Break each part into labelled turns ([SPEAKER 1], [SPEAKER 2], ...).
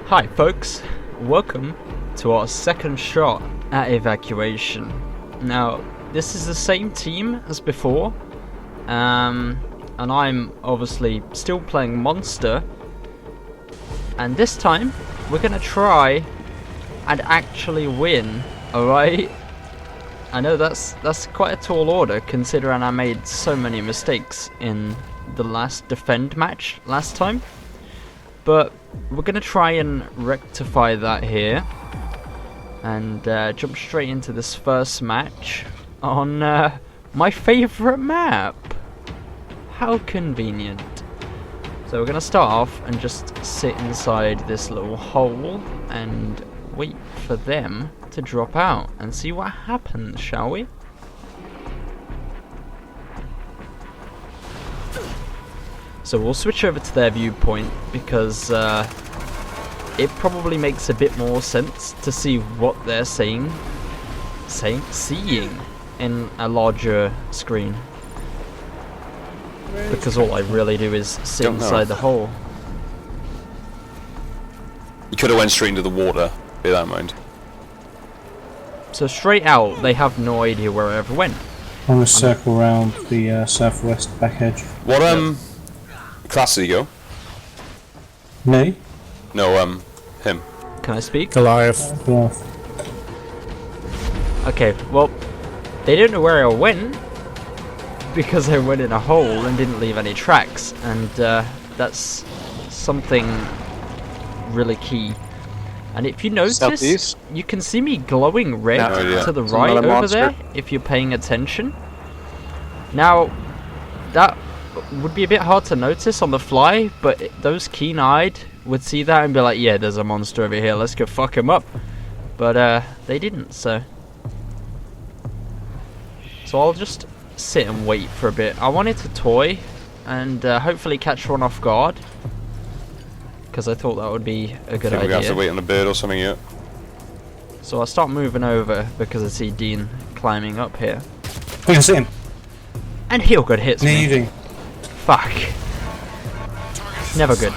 [SPEAKER 1] Hi folks, welcome to our second shot at evacuation. Now, this is the same team as before, and I'm obviously still playing Monster, and this time we're gonna try and actually win, alright? I know that's quite a tall order considering I made so many mistakes in the last defend match last time, but we're gonna try and rectify that here and jump straight into this first match on my favourite map. How convenient. So we're gonna start off and just sit inside this little hole and wait for them to drop out and see what happens, shall we? So we'll switch over to their viewpoint because it probably makes a bit more sense to see what they're seeing in a larger screen. Because all I really do is sit inside the hole.
[SPEAKER 2] You could have went straight into the water, bear that in mind.
[SPEAKER 1] So straight out, they have no idea where I ever went.
[SPEAKER 3] I'm gonna circle around the southwest back edge.
[SPEAKER 2] What class did he go?
[SPEAKER 3] Me?
[SPEAKER 2] No, him.
[SPEAKER 1] Can I speak?
[SPEAKER 3] Goliath.
[SPEAKER 1] Okay, well, they don't know where I went because I went in a hole and didn't leave any tracks, and that's something really key. And if you notice,
[SPEAKER 4] Southeast?
[SPEAKER 1] you can see me glowing red to the right over there if you're paying attention. Now, that would be a bit hard to notice on the fly, but those keen-eyed would see that and be like, yeah, there's a monster over here, let's go fuck him up. But they didn't, so I'll just sit and wait for a bit. I wanted to toy and hopefully catch one off guard, because I thought that would be a good idea.
[SPEAKER 2] We're gonna have to wait on a bird or something yet.
[SPEAKER 1] So I'll start moving over because I see Dean climbing up here.
[SPEAKER 3] We can see him.
[SPEAKER 1] And he'll get hits me.
[SPEAKER 3] Needing.
[SPEAKER 1] Fuck. Never good.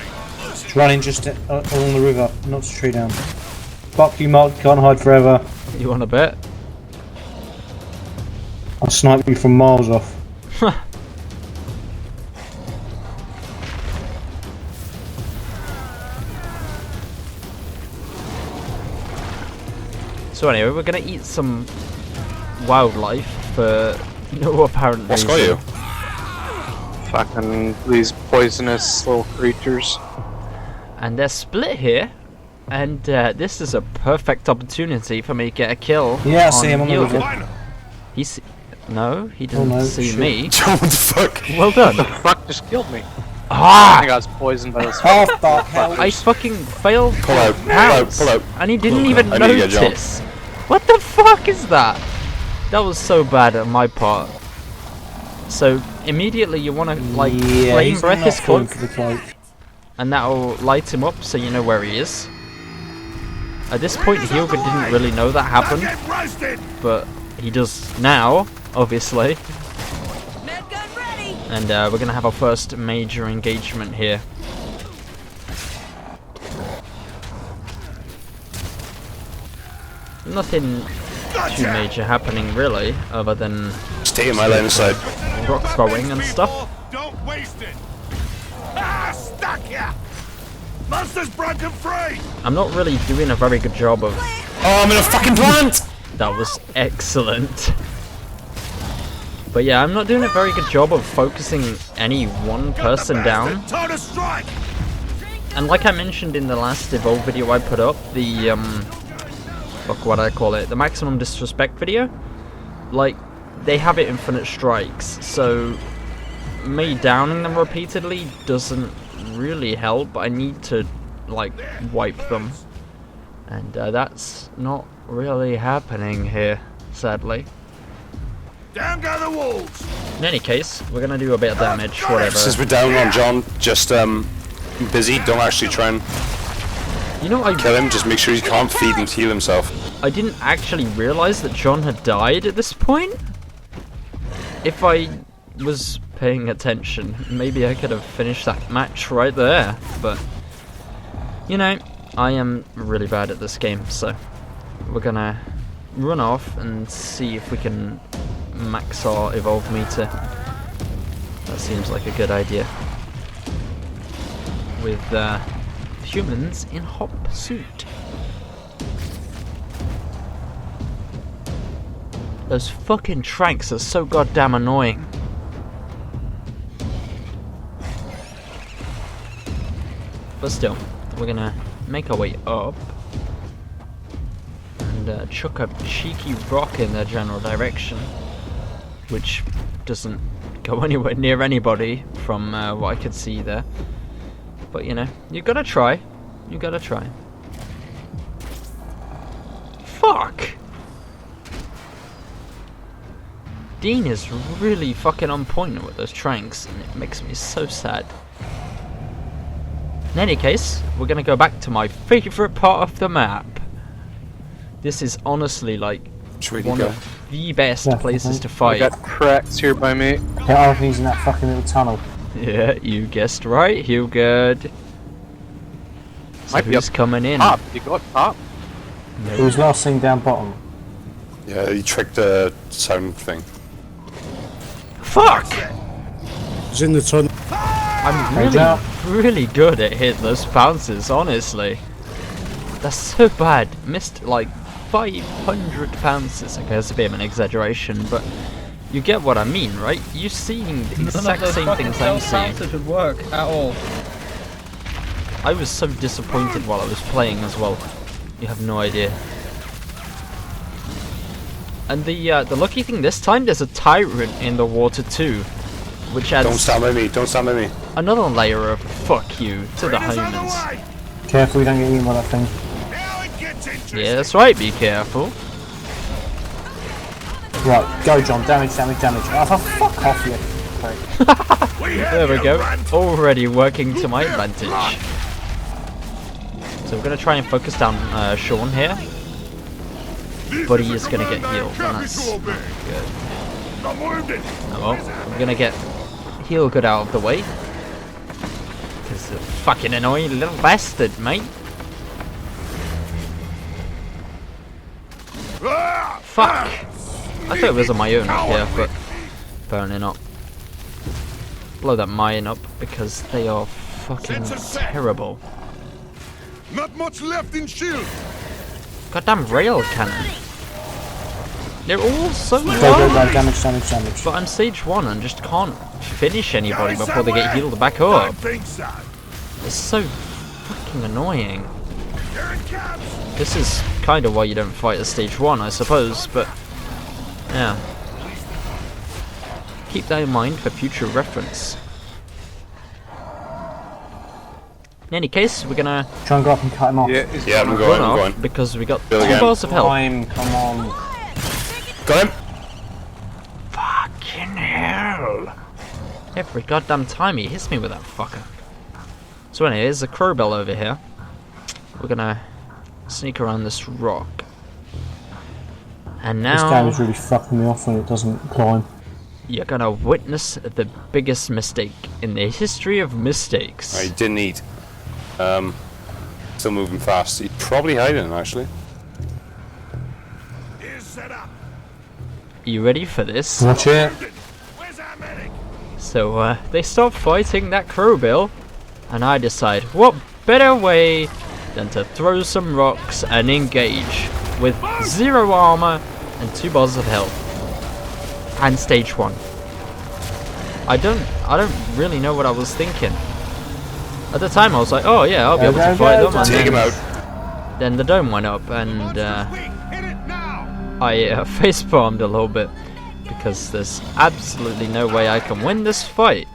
[SPEAKER 3] It's running just along the river, knocks a tree down. Fuck you, Mark, can't hide forever.
[SPEAKER 1] You want a bet?
[SPEAKER 3] I'll snipe you from miles off.
[SPEAKER 1] So anyway, we're gonna eat some wildlife for no apparent reason.
[SPEAKER 2] What's got you?
[SPEAKER 4] Fucking these poisonous little creatures.
[SPEAKER 1] And they're split here, and this is a perfect opportunity for me to get a kill.
[SPEAKER 3] Yeah, I see him on the
[SPEAKER 1] Gilbert.
[SPEAKER 3] river.
[SPEAKER 1] No, he didn't see me.
[SPEAKER 2] What the fuck?
[SPEAKER 1] Well done.
[SPEAKER 4] The fuck just killed me. I
[SPEAKER 1] Ah!
[SPEAKER 4] think I was poisoned by this.
[SPEAKER 3] How the hell?
[SPEAKER 1] I fucking failed
[SPEAKER 2] Pull out,
[SPEAKER 1] to
[SPEAKER 2] pull out,
[SPEAKER 1] pounce,
[SPEAKER 2] pull out.
[SPEAKER 1] and he didn't even
[SPEAKER 2] I need to get John.
[SPEAKER 1] notice. What the fuck is that? That was so bad on my part. So immediately you want to like flame
[SPEAKER 3] he's
[SPEAKER 1] breath
[SPEAKER 3] not
[SPEAKER 1] his
[SPEAKER 3] falling
[SPEAKER 1] cloak,
[SPEAKER 3] for the cloak.
[SPEAKER 1] and that'll light him up so you know where he is. At this point, Hilbert didn't really know that happened, but he does now, obviously. And we're gonna have our first major engagement here. Nothing too major happening really, other than
[SPEAKER 2] Stay in my line of sight.
[SPEAKER 1] rock throwing and stuff.
[SPEAKER 5] Don't waste it! Ah, stuck ya! Monster's broken free!
[SPEAKER 1] I'm not really doing a very good job of...
[SPEAKER 2] Oh, I'm in a fucking plant!
[SPEAKER 1] That was excellent. But yeah, I'm not doing a very good job of focusing any one person down.
[SPEAKER 5] Time to strike!
[SPEAKER 1] And like I mentioned in the last Evolve video I put up, the fuck, what I call it, the maximum disrespect video, like, they have it infinite strikes, so me downing them repeatedly doesn't really help. I need to like wipe them, and that's not really happening here, sadly.
[SPEAKER 5] Down go the walls!
[SPEAKER 1] In any case, we're gonna do a bit of damage, whatever.
[SPEAKER 2] Since we're down on John, just busy, don't actually try and
[SPEAKER 1] You know,
[SPEAKER 2] kill him, just make sure he can't feed and heal himself.
[SPEAKER 1] I didn't actually realize that John had died at this point. If I was paying attention, maybe I could have finished that match right there, but you know, I am really bad at this game, so we're gonna run off and see if we can max our evolve meter. That seems like a good idea. With humans in hop suit. Those fucking tranks are so goddamn annoying. But still, we're gonna make our way up and chuck a cheeky rock in their general direction, which doesn't go anywhere near anybody from what I could see there. But you know, you gotta try. You gotta try. Fuck! Dean is really fucking on point with those tranks, and it makes me so sad. In any case, we're gonna go back to my favourite part of the map. This is honestly like one of the best places to
[SPEAKER 4] I
[SPEAKER 1] fight.
[SPEAKER 4] got cracks here by me.
[SPEAKER 3] Hit RP's in that fucking little tunnel.
[SPEAKER 1] Yeah, you guessed right, Hugard. So
[SPEAKER 4] Might be
[SPEAKER 1] who's
[SPEAKER 4] up
[SPEAKER 1] coming in?
[SPEAKER 4] Top. You got top.
[SPEAKER 3] It was last thing down bottom.
[SPEAKER 2] Yeah, you tricked the sound thing.
[SPEAKER 1] Fuck!
[SPEAKER 6] It's in the tunnel.
[SPEAKER 1] I'm really good at hitting those bounces, honestly. That's so bad. Missed like 500 bounces. Okay, that's a bit of an exaggeration, but you get what I mean, right? You've seen the exact same things I'm seeing.
[SPEAKER 7] Would work at all.
[SPEAKER 1] I was so disappointed while I was playing as well. You have no idea. And the lucky thing this time, there's a tyrant in the water too, which adds
[SPEAKER 2] Don't stand by me, don't stand by me.
[SPEAKER 1] another layer of fuck you to the
[SPEAKER 5] Raiders on the
[SPEAKER 1] humans.
[SPEAKER 5] way.
[SPEAKER 3] Careful you don't get eaten by that thing.
[SPEAKER 5] Now it gets interesting.
[SPEAKER 1] Yeah, that's right. Be careful.
[SPEAKER 3] Right, go John, damage, damage, damage. Oh, fuck off you. Okay.
[SPEAKER 1] There we go. Already working to my advantage. So we're gonna try and focus down Sean here, but he is gonna get healed, and that's good.
[SPEAKER 5] I'm wounded.
[SPEAKER 1] Oh well, we're gonna get heal good out of the way, because the fucking annoying little bastard, mate. Fuck! I thought it was on my own up here, but apparently not. Blow that mine up because they are fucking terrible.
[SPEAKER 5] Not much left in shield.
[SPEAKER 1] Goddamn rail cannon. They're all so
[SPEAKER 3] Go, go,
[SPEAKER 1] low.
[SPEAKER 3] go, damage, damage, damage.
[SPEAKER 1] But I'm stage 1 and just can't finish anybody
[SPEAKER 5] Guys
[SPEAKER 1] before they get
[SPEAKER 5] somewhere?
[SPEAKER 1] healed back
[SPEAKER 5] I
[SPEAKER 1] up.
[SPEAKER 5] think so.
[SPEAKER 1] It's so fucking annoying.
[SPEAKER 5] Here it comes.
[SPEAKER 1] This is kind of why you don't fight at stage 1, I suppose, but yeah. Keep that in mind for future reference. In any case, we're gonna
[SPEAKER 3] Try and go up and cut him off.
[SPEAKER 4] Yeah, it's
[SPEAKER 2] Yeah, I'm
[SPEAKER 1] run
[SPEAKER 2] going, I'm
[SPEAKER 1] off
[SPEAKER 2] going.
[SPEAKER 1] because we got
[SPEAKER 2] Bill
[SPEAKER 1] 2
[SPEAKER 2] again.
[SPEAKER 1] bars of health.
[SPEAKER 3] Time, come on.
[SPEAKER 2] Got him?
[SPEAKER 1] Fucking hell! Every goddamn time he hits me with that fucker. So anyway, there's a crow bell over here. We're gonna sneak around this rock. And
[SPEAKER 3] This game
[SPEAKER 1] now
[SPEAKER 3] is really fucking me off when it doesn't climb.
[SPEAKER 1] you're gonna witness the biggest mistake in the history of mistakes.
[SPEAKER 2] He didn't eat. Still moving fast. He's probably hiding, actually.
[SPEAKER 5] Here's set up.
[SPEAKER 1] You ready for this?
[SPEAKER 3] Watch it.
[SPEAKER 5] Where's our medic?
[SPEAKER 1] So they stop fighting that crowbill, and I decide what better way than to throw some rocks and engage with 0 armor and 2 bars of health. And stage 1. I don't really know what I was thinking. At the time I was like, oh yeah, I'll be able to fight them, and
[SPEAKER 2] Take him
[SPEAKER 1] then,
[SPEAKER 2] out.
[SPEAKER 1] then the dome went up and
[SPEAKER 5] Monsters weak. Hit it now.
[SPEAKER 1] I face palmed a little bit because there's absolutely no way I can win this fight.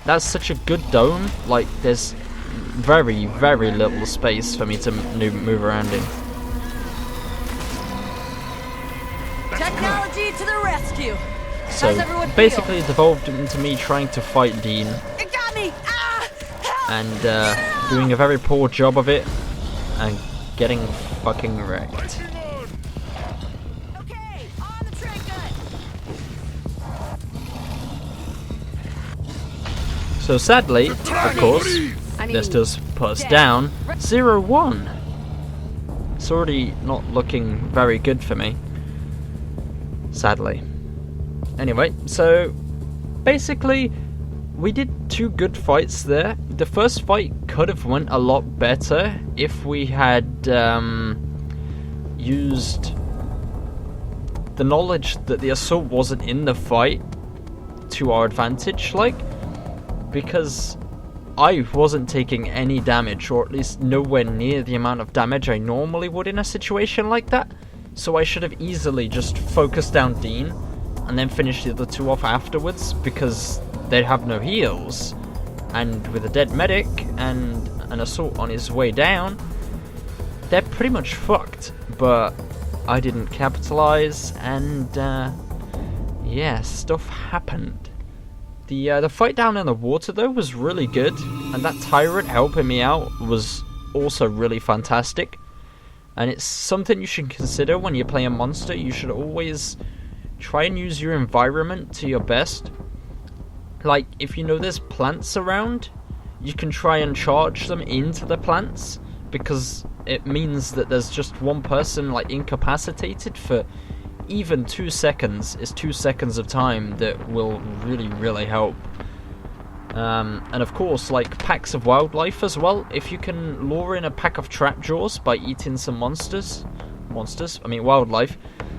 [SPEAKER 1] That's such a good dome, like there's very, very little space for me to move around in.
[SPEAKER 8] Technology to the rescue.
[SPEAKER 1] So
[SPEAKER 8] How's everyone feel?
[SPEAKER 1] basically it evolved into me trying to fight Dean
[SPEAKER 8] It got me! Ah! Help!
[SPEAKER 1] and doing a very poor job of it and getting fucking wrecked.
[SPEAKER 8] Okay, on the train gun.
[SPEAKER 1] So sadly, of course,
[SPEAKER 8] I need
[SPEAKER 1] this does put us down 0-1. It's already not looking very good for me, sadly. Anyway, so basically we did 2 good fights there. The first fight could have went a lot better if we had used the knowledge that the assault wasn't in the fight to our advantage, like, because I wasn't taking any damage, or at least nowhere near the amount of damage I normally would in a situation like that. So I should have easily just focused down Dean and then finished the other 2 off afterwards, because they'd have no heals. And with a dead medic and an assault on his way down, they're pretty much fucked. But I didn't capitalize, and yeah, stuff happened. The fight down in the water though was really good, and that tyrant helping me out was also really fantastic. And it's something you should consider when you play a monster. You should always try and use your environment to your best. Like, if you know there's plants around, you can try and charge them into the plants, because it means that there's just one person like incapacitated for even 2 seconds. Is 2 seconds of time that will really help. And of course, like, packs of wildlife as well. If you can lure in a pack of trapjaws by eating some wildlife,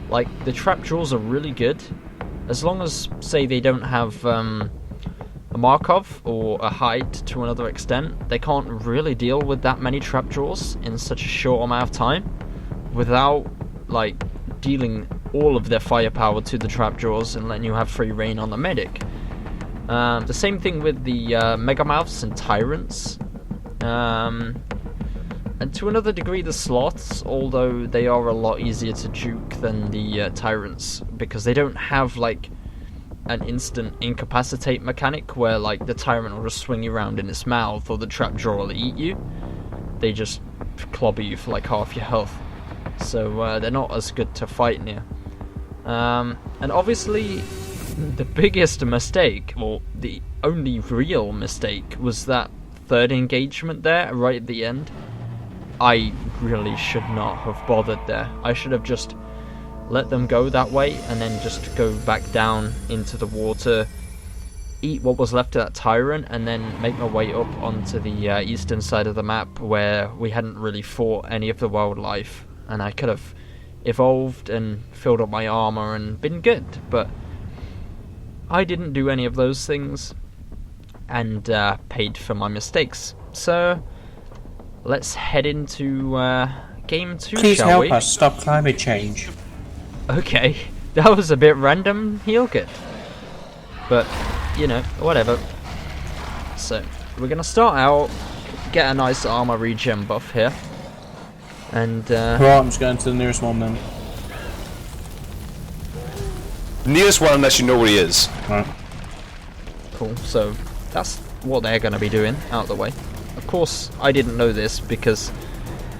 [SPEAKER 1] like, the trapjaws are really good. As long as, say, they don't have a Markov or a hide to another extent, they can't really deal with that many trapjaws in such a short amount of time without, like, dealing all of their firepower to the trapjaws and letting you have free reign on the medic. The same thing with the Megamouths and Tyrants. And to another degree the Sloths, although they are a lot easier to juke than the Tyrants, because they don't have, like, an instant incapacitate mechanic where, like, the Tyrant will just swing you around in its mouth or the trapjaw will eat you. They just clobber you for like half your health. So they're not as good to fight near. And obviously the biggest mistake, or the only real mistake, was that third engagement there right at the end. I really should not have bothered there. I should have just let them go that way and then just go back down into the water, eat what was left of that Tyrant, and then make my way up onto the eastern side of the map where we hadn't really fought any of the wildlife, and I could have evolved and filled up my armor and been good, but I didn't do any of those things and paid for my mistakes. So let's head into game 2,
[SPEAKER 3] Please
[SPEAKER 1] shall
[SPEAKER 3] help
[SPEAKER 1] we?
[SPEAKER 3] us stop climate change.
[SPEAKER 1] Okay, that was a bit random, Heelkit. But, you know, whatever. So, we're gonna start out, get a nice armor regen buff here. And,
[SPEAKER 3] Right, I'm just going to the nearest one then.
[SPEAKER 2] The nearest one, unless you know where he is.
[SPEAKER 3] Right.
[SPEAKER 1] cool. So, that's what they're gonna be doing, out of the way. Of course, I didn't know this because,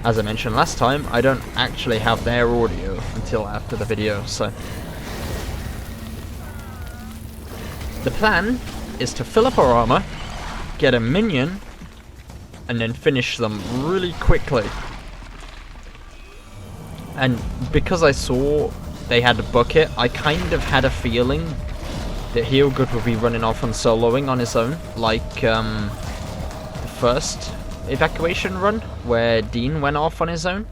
[SPEAKER 1] as I mentioned last time, I don't actually have their audio until after the video, so... The plan is to fill up our armor, get a minion, and then finish them really quickly. And because I saw they had a bucket, I kind of had a feeling that Heelgood would be running off and soloing on his own, like the first evacuation run, where Dean went off on his own.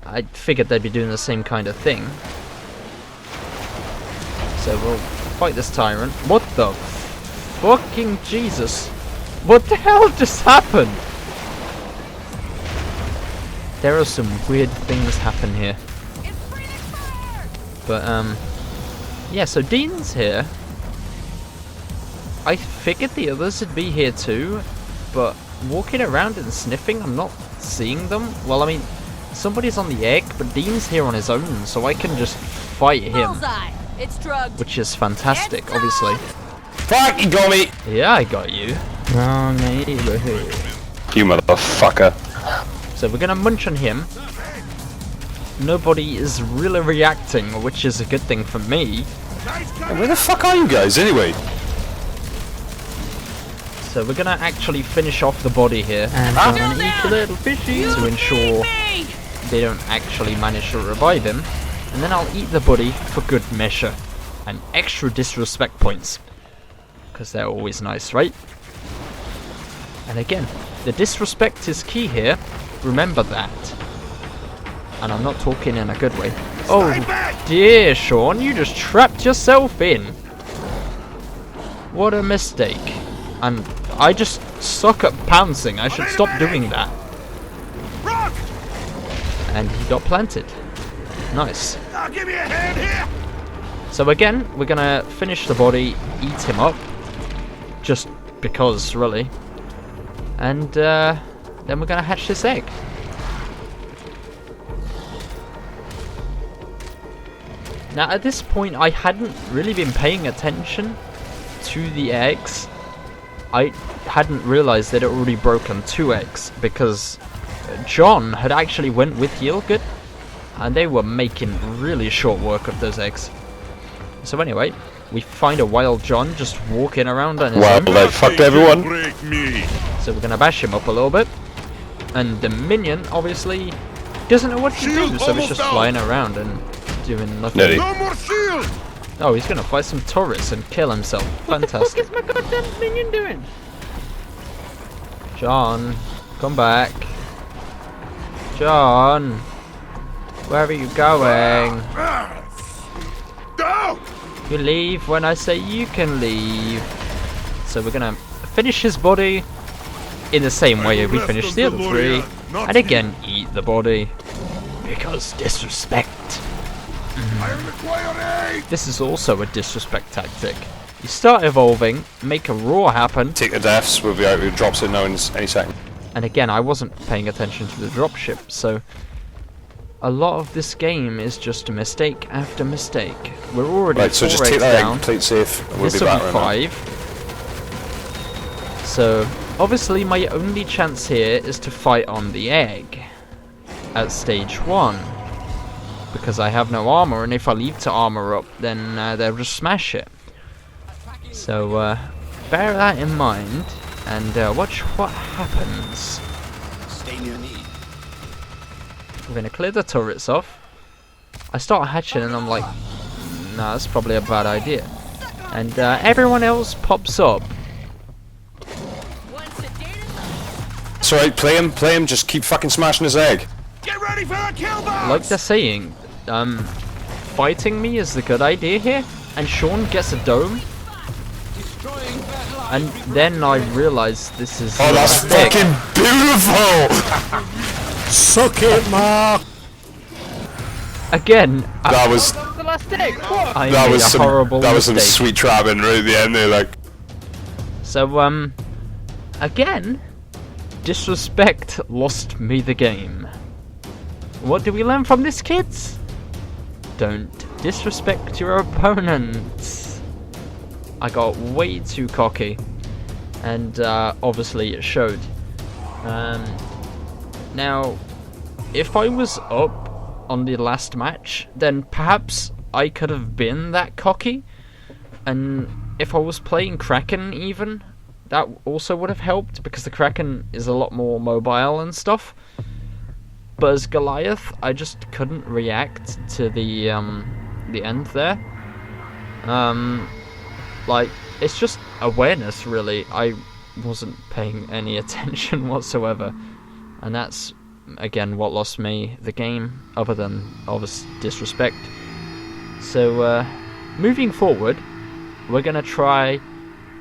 [SPEAKER 1] I figured they'd be doing the same kind of thing. So we'll fight this tyrant. What the fucking Jesus? What the hell just happened? There are some weird things happen here. But yeah, so Dean's here. I figured the others would be here too, but walking around and sniffing, I'm not seeing them. Well, I mean, somebody's on the egg, but Dean's here on his own, so I can just fight him.
[SPEAKER 8] Bullseye. It's drugged.
[SPEAKER 1] Which is fantastic,
[SPEAKER 8] It's
[SPEAKER 1] obviously.
[SPEAKER 2] Fuck, you got me!
[SPEAKER 1] Yeah, I got you. Oh, neighborhood.
[SPEAKER 2] You motherfucker.
[SPEAKER 1] So we're gonna munch on him. Nobody is really reacting, which is a good thing for me.
[SPEAKER 2] Where the fuck are you guys, anyway?
[SPEAKER 1] So So we're gonna actually finish off the body here and gonna eat a little fishy to ensure they don't actually manage to revive him. And then I'll eat the body for good measure and extra disrespect points, because they're always nice, right? And again, the disrespect is key here. Remember that. And I'm not talking in a good way. Oh dear, Sean, you just trapped yourself in. What a mistake. And I just suck at pouncing. I should stop doing that.
[SPEAKER 5] Rock!
[SPEAKER 1] And he got planted. Nice.
[SPEAKER 5] I'll give you a hand here.
[SPEAKER 1] So again, we're gonna finish the body, eat him up. Just because, really. And then we're gonna hatch this egg. Now at this point I hadn't really been paying attention to the eggs. I hadn't realized that it already broken 2 eggs, because John had actually went with Yilgud and they were making really short work of those eggs. So anyway, we find a wild John just walking around on his
[SPEAKER 2] Well,
[SPEAKER 1] own.
[SPEAKER 2] they fucked everyone.
[SPEAKER 5] Break me.
[SPEAKER 1] So we're gonna bash him up a little bit. And the minion obviously doesn't know what to do,
[SPEAKER 5] Shield
[SPEAKER 1] so he's just
[SPEAKER 5] almost out.
[SPEAKER 1] flying around and doing nothing.
[SPEAKER 2] Nutty.
[SPEAKER 5] No more shield.
[SPEAKER 1] Oh, he's gonna fight some turrets and kill himself. Fantastic.
[SPEAKER 7] What the fuck is my goddamn minion doing?
[SPEAKER 1] John, come back. John, where are you going?
[SPEAKER 5] Go.
[SPEAKER 1] You leave when I say you can leave. So we're gonna finish his body in the same way we finished the other 3. And again, eat the body. Because disrespect.
[SPEAKER 5] I require aid.
[SPEAKER 1] This is also a disrespect tactic. You start evolving, make a roar happen,
[SPEAKER 2] Take the deaths. We'll be out. It drops in now in any second.
[SPEAKER 1] and again, I wasn't paying attention to the dropship, so a lot of this game is just mistake after mistake. We're already
[SPEAKER 2] Right, so
[SPEAKER 1] 4
[SPEAKER 2] just take
[SPEAKER 1] eggs
[SPEAKER 2] that
[SPEAKER 1] down.
[SPEAKER 2] egg, play it safe, and we'll
[SPEAKER 1] This
[SPEAKER 2] be
[SPEAKER 1] will
[SPEAKER 2] back
[SPEAKER 1] be
[SPEAKER 2] right now.
[SPEAKER 1] 5. So obviously my only chance here is to fight on the egg at stage 1. Because I have no armor, and if I leave to armor up, then they'll just smash it. So bear that in mind, and watch what happens.
[SPEAKER 5] Stay near me.
[SPEAKER 1] We're gonna clear the turrets off. I start hatching, and I'm like, nah, that's probably a bad idea. And everyone else pops up.
[SPEAKER 2] It's alright, play him, just keep fucking smashing his egg.
[SPEAKER 5] Get ready for the kill box.
[SPEAKER 1] Like they're saying, fighting me is the good idea here, and Sean gets a dome. And then I realize this is
[SPEAKER 2] Oh, that's
[SPEAKER 1] a mistake.
[SPEAKER 2] fucking beautiful!
[SPEAKER 6] Suck it, Mark!
[SPEAKER 1] Again,
[SPEAKER 2] That was
[SPEAKER 7] The last egg. What?
[SPEAKER 1] I
[SPEAKER 2] that
[SPEAKER 1] made
[SPEAKER 2] was
[SPEAKER 1] a
[SPEAKER 2] some
[SPEAKER 1] horrible
[SPEAKER 2] that was some
[SPEAKER 1] mistake.
[SPEAKER 2] sweet trapping right at the end there, like.
[SPEAKER 1] So again, disrespect lost me the game. What do we learn from this, kids? Don't disrespect your opponents. I got way too cocky, and obviously it showed. Now, if I was up on the last match, then perhaps I could have been that cocky, and if I was playing Kraken even, that also would have helped, because the Kraken is a lot more mobile and stuff. But as Goliath, I just couldn't react to the end there. Like, it's just awareness, really. I wasn't paying any attention whatsoever, and that's again what lost me the game, other than obvious disrespect. So moving forward, we're gonna try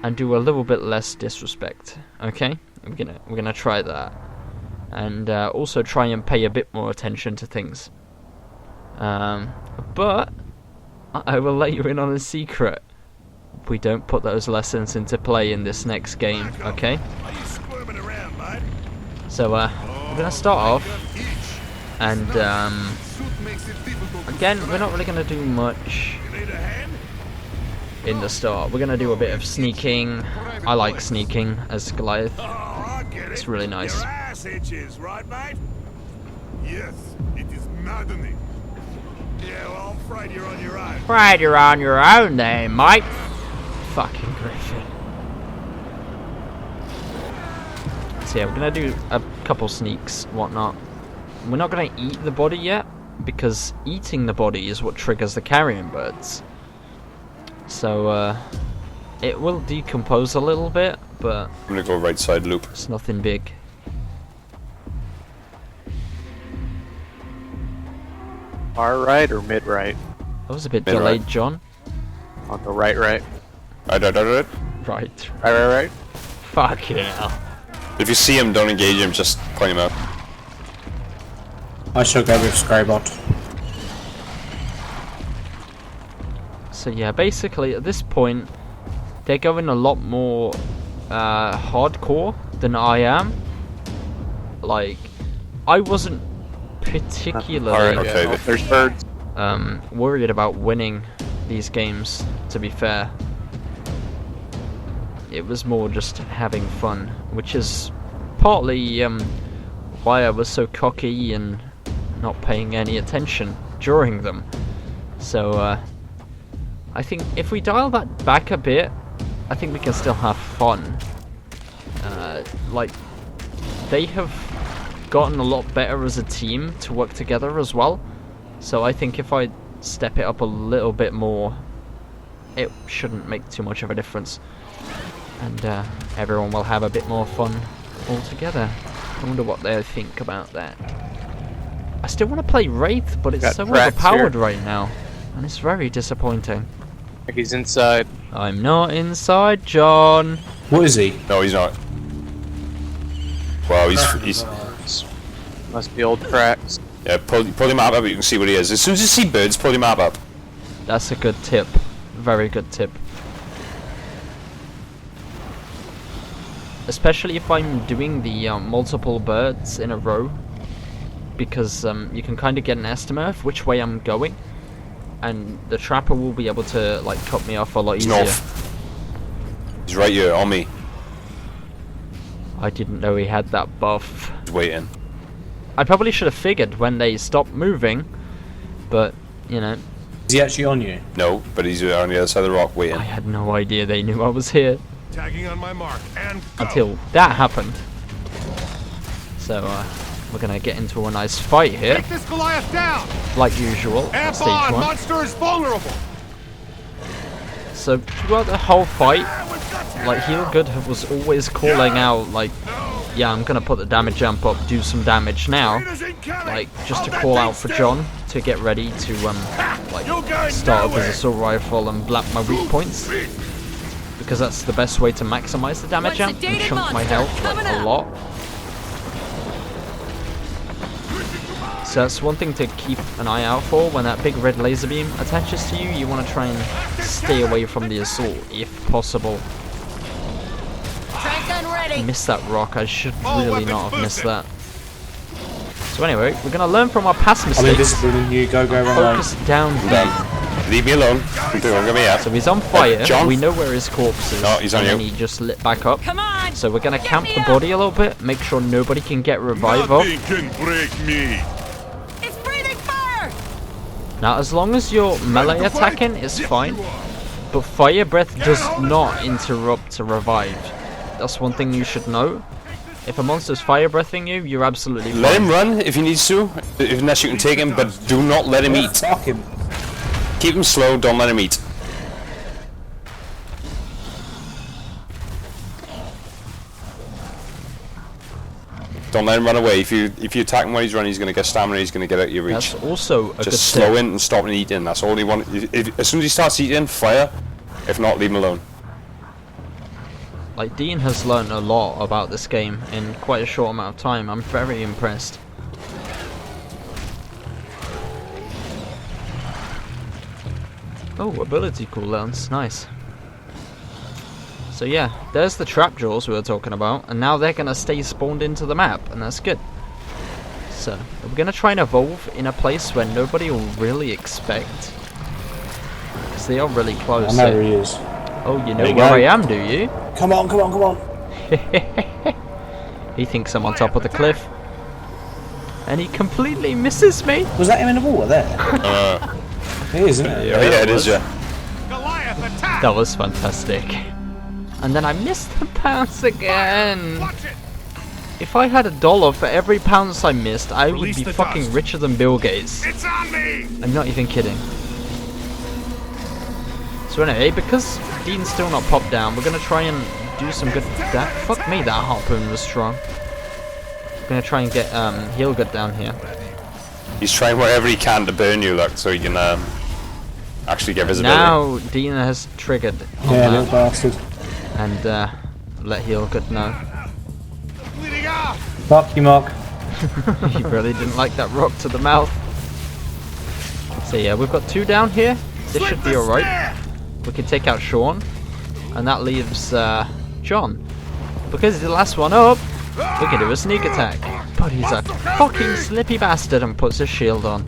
[SPEAKER 1] and do a little bit less disrespect. Okay, we're gonna try that, and also try and pay a bit more attention to things. But I will let you in on a secret. We don't put those lessons into play in this next game. Okay.
[SPEAKER 5] Are you squirming around, mate?
[SPEAKER 1] So we're gonna start off, and
[SPEAKER 5] Suit makes it difficult.
[SPEAKER 1] again, we're not really gonna do much
[SPEAKER 5] You need a hand?
[SPEAKER 1] in the start. We're gonna do a bit of sneaking. I like sneaking as Goliath.
[SPEAKER 5] Oh, I get it.
[SPEAKER 1] It's really nice.
[SPEAKER 5] Your ass itches, right, mate? Yes, it is maddening. Yeah, well, I'm afraid you're on your own.
[SPEAKER 1] Right, you're on your own then, mate. Fucking Griffin. So yeah, we're gonna do a couple sneaks, whatnot. We're not gonna eat the body yet, because eating the body is what triggers the carrion birds. So it will decompose a little bit, but
[SPEAKER 2] I'm gonna go right side loop.
[SPEAKER 1] it's nothing big.
[SPEAKER 4] Far right or mid right?
[SPEAKER 1] That was a bit
[SPEAKER 2] Mid-right.
[SPEAKER 1] delayed, John.
[SPEAKER 4] On the right.
[SPEAKER 2] Right.
[SPEAKER 1] Right. Fuck yeah.
[SPEAKER 2] If you see him, don't engage him, just point him out.
[SPEAKER 3] I shall go with Scrybot.
[SPEAKER 1] So yeah, basically at this point, they're going a lot more hardcore than I am. Like, I wasn't particularly
[SPEAKER 2] Alright, okay.
[SPEAKER 4] Oh, there's birds.
[SPEAKER 1] worried about winning these games, to be fair. It was more just having fun, which is partly why I was so cocky and not paying any attention during them. So I think if we dial that back a bit, I think we can still have fun. Like, they have gotten a lot better as a team to work together as well. So I think if I step it up a little bit more, it shouldn't make too much of a difference. And everyone will have a bit more fun all together. I wonder what they think about that. I still want to play Wraith, but it's
[SPEAKER 4] Got
[SPEAKER 1] so
[SPEAKER 4] tracks
[SPEAKER 1] overpowered
[SPEAKER 4] here.
[SPEAKER 1] right now. And it's very disappointing.
[SPEAKER 4] Like he's inside.
[SPEAKER 1] I'm not inside, John.
[SPEAKER 3] What is he?
[SPEAKER 2] No, he's not. Wow, he's
[SPEAKER 4] Must be old cracks.
[SPEAKER 2] yeah. Pull the map up, you can see what he is. As soon as you see birds, pull the map up.
[SPEAKER 1] That's a good tip. Very good tip. Especially if I'm doing the multiple birds in a row, because you can kind of get an estimate of which way I'm going, and the trapper will be able to like cut me off a lot
[SPEAKER 2] He's
[SPEAKER 1] easier.
[SPEAKER 2] north. He's right here on me.
[SPEAKER 1] I didn't know he had that buff.
[SPEAKER 2] He's waiting.
[SPEAKER 1] I probably should have figured when they stopped moving, but you know,
[SPEAKER 3] Is he actually on you?
[SPEAKER 2] No, but he's on the other side of the rock waiting.
[SPEAKER 1] I had no idea they knew I was here
[SPEAKER 5] Tagging on my mark and go.
[SPEAKER 1] until that happened. So we're gonna get into a nice fight here,
[SPEAKER 5] Take this Goliath down.
[SPEAKER 1] like usual.
[SPEAKER 5] Amp
[SPEAKER 1] Stage
[SPEAKER 5] on.
[SPEAKER 1] 1.
[SPEAKER 5] Monster is vulnerable.
[SPEAKER 1] So throughout the whole fight,
[SPEAKER 5] We've got to
[SPEAKER 1] like Healgood was always calling out like, yeah, I'm gonna put the damage jump up, do some damage now,
[SPEAKER 5] Raiders incoming.
[SPEAKER 1] like just to
[SPEAKER 5] Hold that
[SPEAKER 1] call
[SPEAKER 5] thing
[SPEAKER 1] out for
[SPEAKER 5] still.
[SPEAKER 1] John to get ready to like
[SPEAKER 5] You're going
[SPEAKER 1] start up
[SPEAKER 5] nowhere.
[SPEAKER 1] his assault rifle and blap my weak points, because that's the best way to maximize the damage
[SPEAKER 8] One
[SPEAKER 1] jump and
[SPEAKER 8] sedated
[SPEAKER 1] chunk my
[SPEAKER 8] monster
[SPEAKER 1] health like
[SPEAKER 8] coming
[SPEAKER 1] a
[SPEAKER 8] up.
[SPEAKER 1] lot. So that's one thing to keep an eye out for. When that big red laser beam attaches to you, you want to try and stay away from the assault if possible.
[SPEAKER 8] Trank gun
[SPEAKER 1] I
[SPEAKER 8] ready.
[SPEAKER 1] missed that rock. I should
[SPEAKER 5] All
[SPEAKER 1] really
[SPEAKER 5] weapons
[SPEAKER 1] not have missed
[SPEAKER 5] boosted.
[SPEAKER 1] that. So anyway, we're gonna learn from our past
[SPEAKER 3] I'm
[SPEAKER 1] mistakes.
[SPEAKER 3] invisible in you. Go, run away.
[SPEAKER 1] Focus down.
[SPEAKER 2] Done. Leave me alone. Don't get me out.
[SPEAKER 1] So he's on fire.
[SPEAKER 2] John?
[SPEAKER 1] We know where his corpse is.
[SPEAKER 2] No, he's on
[SPEAKER 1] and then
[SPEAKER 2] you.
[SPEAKER 1] he just lit back up.
[SPEAKER 8] Come on.
[SPEAKER 1] So we're gonna
[SPEAKER 8] Get
[SPEAKER 1] camp
[SPEAKER 8] me
[SPEAKER 1] the
[SPEAKER 8] up.
[SPEAKER 1] body a little bit. Make sure nobody can get revive up.
[SPEAKER 5] Nothing can break me.
[SPEAKER 8] It's breathing fire.
[SPEAKER 1] Now, as long as you're melee attacking, it's fine. But fire breath does not interrupt a revive. That's one thing you should know. If a monster's fire breathing you, you're absolutely fine.
[SPEAKER 2] Let him run if he needs to, unless you can take him, but do not let him eat.
[SPEAKER 3] Fuck him.
[SPEAKER 2] Keep him slow, don't let him eat. Don't let him run away. If you attack him while he's running, he's going to get stamina, he's going to get out of your reach.
[SPEAKER 1] That's also a good
[SPEAKER 2] Just slow
[SPEAKER 1] tip.
[SPEAKER 2] in and stop and eating. That's all he wants. As soon as he starts eating, fire. If not, leave him alone.
[SPEAKER 1] Like, Dean has learned a lot about this game in quite a short amount of time. I'm very impressed. Oh, ability cooldowns, nice. So yeah, there's the trap jaws we were talking about, and now they're gonna stay spawned into the map, and that's good. So, we're gonna try and evolve in a place where nobody will really expect, because they are really close.
[SPEAKER 3] I know where he is.
[SPEAKER 1] Oh, you know
[SPEAKER 3] There you
[SPEAKER 1] where
[SPEAKER 3] go.
[SPEAKER 1] I am, do you?
[SPEAKER 3] Come on, come on, come on.
[SPEAKER 1] He thinks I'm on top of the cliff. And he completely misses me.
[SPEAKER 3] Was that him in the water there? It is, isn't it?
[SPEAKER 2] Yeah, it is, yeah.
[SPEAKER 5] Goliath attack.
[SPEAKER 1] That was fantastic. And then I missed the pass again.
[SPEAKER 5] Watch it.
[SPEAKER 1] If I had $1 for every pounce I missed, I would
[SPEAKER 5] Release
[SPEAKER 1] be
[SPEAKER 5] the
[SPEAKER 1] fucking
[SPEAKER 5] dust.
[SPEAKER 1] richer than Bill Gates.
[SPEAKER 5] It's on me!
[SPEAKER 1] I'm not even kidding. So anyway, because Dean's still not popped down, we're gonna try and do some good. Fuck me, that harpoon was strong. We're gonna try and get heal good down here.
[SPEAKER 2] He's trying whatever he can to burn you, like, so he can actually get visibility.
[SPEAKER 1] Now Dean has triggered on
[SPEAKER 3] Yeah,
[SPEAKER 1] that
[SPEAKER 3] little bastard.
[SPEAKER 1] and let heal good know.
[SPEAKER 5] Bleeding out!
[SPEAKER 3] Fuck you, Mark.
[SPEAKER 1] He really didn't like that rock to the mouth. So yeah, we've got 2 down here. This should be alright. We can take out Sean, and that leaves John. Because he's the last one up, we can do a sneak attack. But he's a fucking slippy bastard and puts his shield on.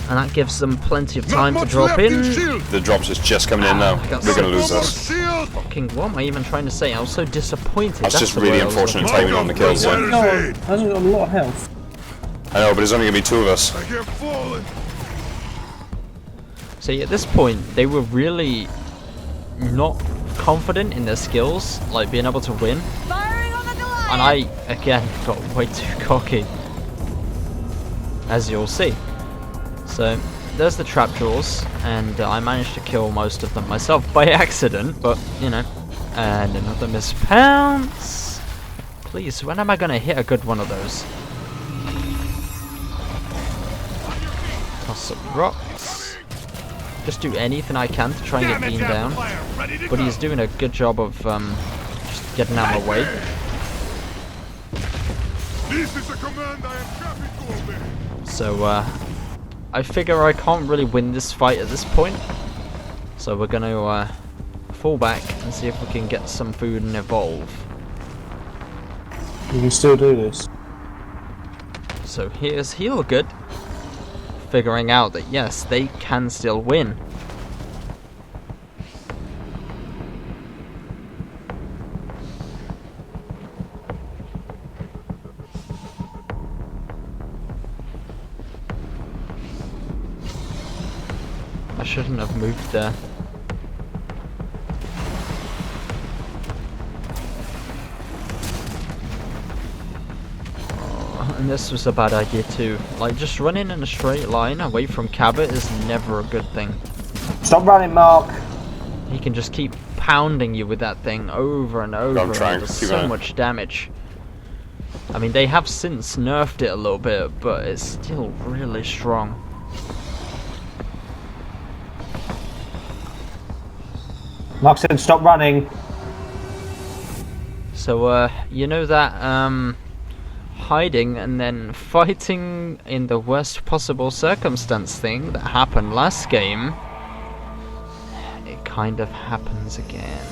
[SPEAKER 1] And that gives them plenty of time to drop in.
[SPEAKER 2] The drops is just coming in now.
[SPEAKER 1] I got
[SPEAKER 2] We're gonna
[SPEAKER 1] so
[SPEAKER 2] lose this.
[SPEAKER 1] Fucking, what am I even trying to say? I was so disappointed.
[SPEAKER 2] That's just
[SPEAKER 1] the
[SPEAKER 2] really
[SPEAKER 1] word I was
[SPEAKER 2] unfortunate
[SPEAKER 1] looking
[SPEAKER 2] timing on the kills.
[SPEAKER 3] No,
[SPEAKER 2] Then.
[SPEAKER 3] hasn't got a lot of health.
[SPEAKER 2] I know, but there's only gonna be 2 of us.
[SPEAKER 5] I hear falling.
[SPEAKER 1] So yeah, at this point, they were really not confident in their skills, like being able to win.
[SPEAKER 8] Firing on the Goliath!
[SPEAKER 1] And I, again, got way too cocky, as you'll see. So, there's the trapjaws, and I managed to kill most of them myself by accident, but, you know. And another miss pounce. Please, when am I going to hit a good one of those? Toss some rocks. Just do anything I can to try and get Dean down. But he's doing a good job of just getting out of my way.
[SPEAKER 5] This is a command I am happy to obey.
[SPEAKER 1] So, I figure I can't really win this fight at this point. So we're gonna fall back and see if we can get some food and evolve.
[SPEAKER 3] You can still do this.
[SPEAKER 1] So here's Heal Good, figuring out that yes, they can still win. I shouldn't have moved there. Oh, and this was a bad idea too. Like, just running in a straight line away from Cabot is never a good thing.
[SPEAKER 3] Stop running, Mark.
[SPEAKER 1] He can just keep pounding you with that thing over and over, and
[SPEAKER 2] trying.
[SPEAKER 1] does
[SPEAKER 2] Keep
[SPEAKER 1] so
[SPEAKER 2] going.
[SPEAKER 1] much damage. I mean, they have since nerfed it a little bit, but it's still really strong.
[SPEAKER 3] Mark said stop running.
[SPEAKER 1] So, you know that, hiding and then fighting in the worst possible circumstance thing that happened last game? It kind of happens again.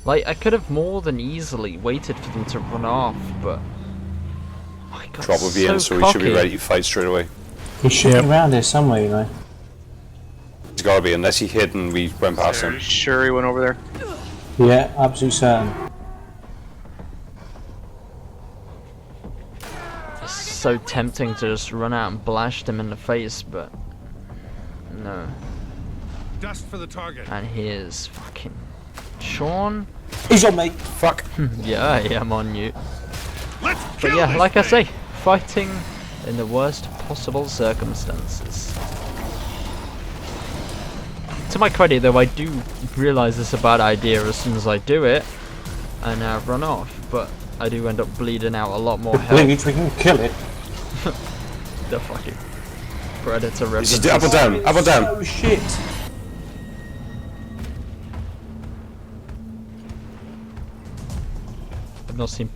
[SPEAKER 1] Like, I could have more than easily waited for them to run off, but I got
[SPEAKER 2] Drop will be in, so we should be
[SPEAKER 1] cocky.
[SPEAKER 2] ready to fight straight away.
[SPEAKER 3] He should be around here somewhere, you know.
[SPEAKER 2] He's gotta be, unless he hid and we went past
[SPEAKER 4] Are
[SPEAKER 2] him.
[SPEAKER 4] you sure he went over there?
[SPEAKER 3] Yeah, absolutely certain.
[SPEAKER 1] It's so tempting to just run out and blast him in the face, but no.
[SPEAKER 5] Dust for the target.
[SPEAKER 1] And here's fucking Sean.
[SPEAKER 3] He's on me.
[SPEAKER 2] Fuck.
[SPEAKER 1] Yeah, I am on you.
[SPEAKER 5] Let's
[SPEAKER 1] But
[SPEAKER 5] kill
[SPEAKER 1] yeah,
[SPEAKER 5] this
[SPEAKER 1] like I
[SPEAKER 5] thing.
[SPEAKER 1] say, fighting in the worst possible circumstances. To my credit though, I do realise it's a bad idea as soon as I do it and run off, but I do end up bleeding out a lot more health.
[SPEAKER 3] Bleed, we can kill it.
[SPEAKER 1] The fucking predator
[SPEAKER 2] Is he
[SPEAKER 1] references.
[SPEAKER 2] up or down? Up or down?
[SPEAKER 3] Oh shit.
[SPEAKER 1] I've not seen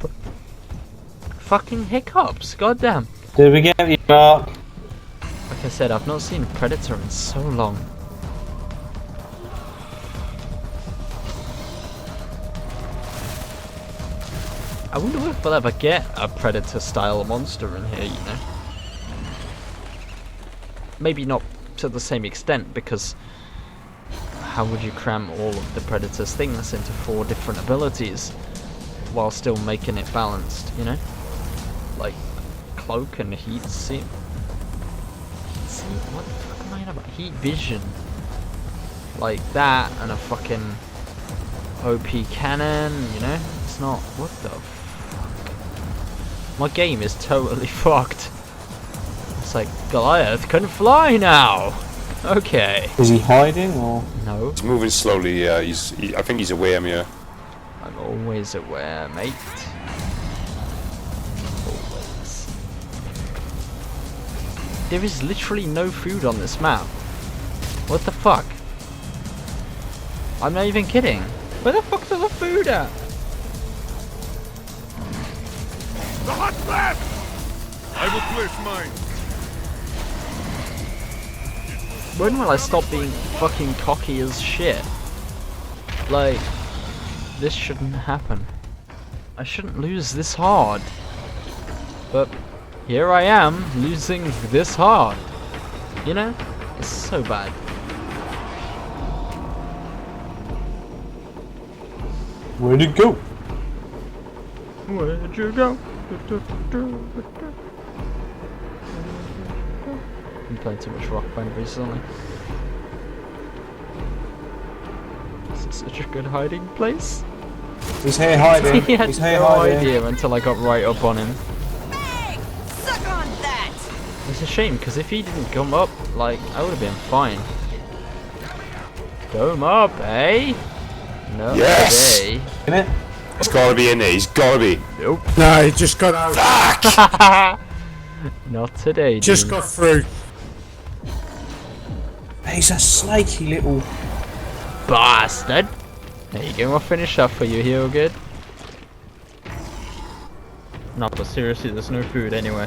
[SPEAKER 1] fucking hiccups, goddamn.
[SPEAKER 3] Did we get you, Mark?
[SPEAKER 1] Like I said, I've not seen Predator in so long. I wonder if we'll ever get a Predator-style monster in here, you know? Maybe not to the same extent, because how would you cram all of the Predator's things into 4 different abilities while still making it balanced, you know? Like, cloak and heat see what the fuck am I on about? Heat vision. Like that and a fucking OP cannon, you know? It's not... What the fuck? My game is totally fucked. It's like, Goliath can fly now! Okay.
[SPEAKER 3] Is he hiding or?
[SPEAKER 1] No,
[SPEAKER 2] He's moving slowly. Yeah, I think he's away. I'm here.
[SPEAKER 1] I'm always aware, mate. Always. There is literally no food on this map. What the fuck? I'm not even kidding. Where the fuck's all the food at?
[SPEAKER 5] The hot blast! I will place mine.
[SPEAKER 1] When will I stop being fucking cocky as shit? Like, this shouldn't happen. I shouldn't lose this hard. But here I am, losing this hard. You know? It's so bad.
[SPEAKER 3] Where'd it go?
[SPEAKER 1] Where'd you go? I'm playing too much Rock Band recently. This is such a good hiding place.
[SPEAKER 3] He's here hiding.
[SPEAKER 1] He had
[SPEAKER 3] He's here
[SPEAKER 1] no
[SPEAKER 3] hiding.
[SPEAKER 1] idea until I got right up on him.
[SPEAKER 8] Hey! Suck on that!
[SPEAKER 1] It's a shame, because if he didn't come up, like, I would have been fine. Come up, eh? No,
[SPEAKER 2] Yes!
[SPEAKER 1] eh?
[SPEAKER 3] In it?
[SPEAKER 2] He's gotta be in there. He's gotta be.
[SPEAKER 1] Nope.
[SPEAKER 6] No, he just got out.
[SPEAKER 1] Not today,
[SPEAKER 6] Just
[SPEAKER 1] dude.
[SPEAKER 6] got through.
[SPEAKER 3] He's a snaky little.
[SPEAKER 1] Bastard! There you go, I'll finish that for you here, all good? No, but seriously, there's no food anyway.